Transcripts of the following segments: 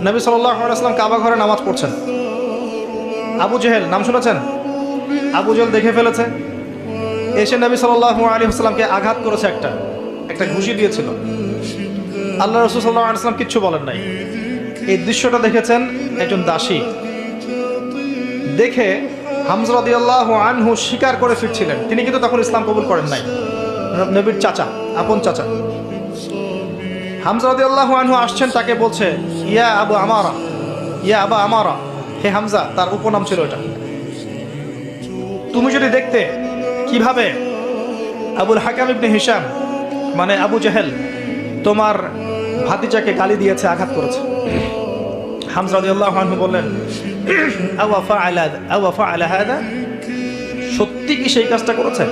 নবী সাল্লাল্লাহু আলাইহি ওয়াসাল্লাম কাবা ঘরে নামাজ পড়ছেন। আবু জেহেল নাম শুনেছেন? আবু জেহেল দেখে ফেলেছে, এসে নবী সাল্লাল্লাহু আলাইহি ওয়াসাল্লামকে আঘাত করেছে, একটা ঘুষি দিয়েছিল। আল্লাহ রাসূল সাল্লাল্লাহু আলাইহি ওয়াসাল্লাম কিচ্ছু বলেন নাই। এই দৃশ্যটা দেখেছেন একজন দাসী, দেখে হামজা রাদিয়াল্লাহু আনহু স্বীকার করে ফিরছিলেন। তিনি কিন্তু তখন ইসলাম কবুল করেন নাই, নবীর চাচা, আপন চাচা। হামজা রাদিয়াল্লাহু আনহু আসছেন, তাকে বলছে ইয়া আবু আমারা, ইয়া আবা আমারা, হে হামজা, তার উপনাম ছিল এটা। তুমি যদি দেখতে কিভাবে আবুল হাকাম ইবনে হিশাম মানে আবু জেহেল তোমার ভাতিজাকে গালি দিয়েছে, আঘাত করেছে। হামজা রাদিয়াল্লাহু আনহু বললেন আওয়া ফাআলা হাদা, সত্যি কি সেই কাজটা করেছে?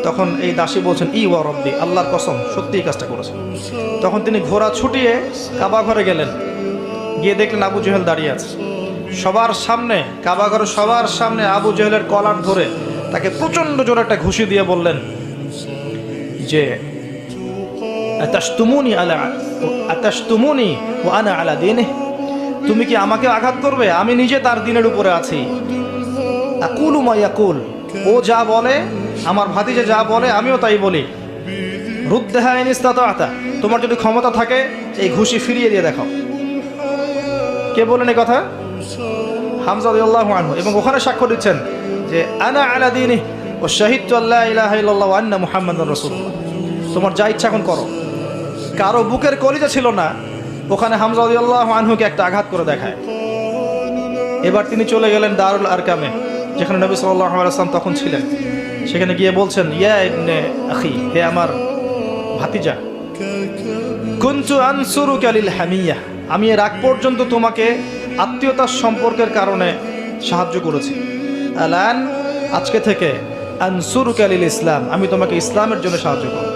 তখন এই দাসী বলছেন ই ওয়া রব্বি, আল্লাহর কসম, সত্যি এই কাজটা করেছে। তখন তিনি ঘোড়া ছুটিয়ে কাবা ঘরে গেলেন, গিয়ে দেখলেন আবু জেহেল দাঁড়িয়ে আছে সবার সামনে, কাবা ঘরে সবার সামনে আবু জেহেলের কলার ধরে তাকে প্রচন্ড জোরে একটা ঘুষি দিয়ে বললেন যে আতাশতুমুনি ওয়া আনা আলা দীনিহি, তুমি কি আমাকে আঘাত করবে? আমি নিজে তার দিনের উপরে আছি। আকুলু মা ইয়াকুল, ও যা বলে, আমার ভাতিজা যা বলে আমিও তাই বলি। রুদ্দাহা ইন ইসতাতা'তা, তোমার যদি ক্ষমতা থাকে এই ঘুষি ফিরিয়ে দিয়ে দেখাও। কে বলেন এই কথা? হামজা রাদিয়াল্লাহু আনহু। এবং ওখানে সাক্ষ্য দিচ্ছেন যে আনা আলা দীনিহি ওয়া শাহিদতু আল্লা ইলাহা ইল্লাল্লাহ ওয়া আন্না মুহাম্মাদুর রাসূলুল্লাহ। তোমার যা ইচ্ছা এখন করো। কারো বুকের কলিজা ছিল না, ওখানে হামজা রাদিয়াল্লাহু আনহুকে একটা আঘাত করে দেখায়। এবার তিনি চলে গেলেন দারুল আরকামে, যেখানে নবী সাল্লাল্লাহু আলাইহি ওয়াসাল্লাম তখন ছিলেন। সেখানে গিয়ে বলছেন ইয়া ইবনে আখি, হে আমার ভাতিজা, কুনতু আনসুরুকা লিল হামিয়া, আমি এর আগ পর্যন্ত তোমাকে আত্মীয়তার সম্পর্কের কারণে সাহায্য করেছি। আলান, আজকে থেকে আনসুরুকা লিল ইসলাম, আমি তোমাকে ইসলামের জন্য সাহায্য করব।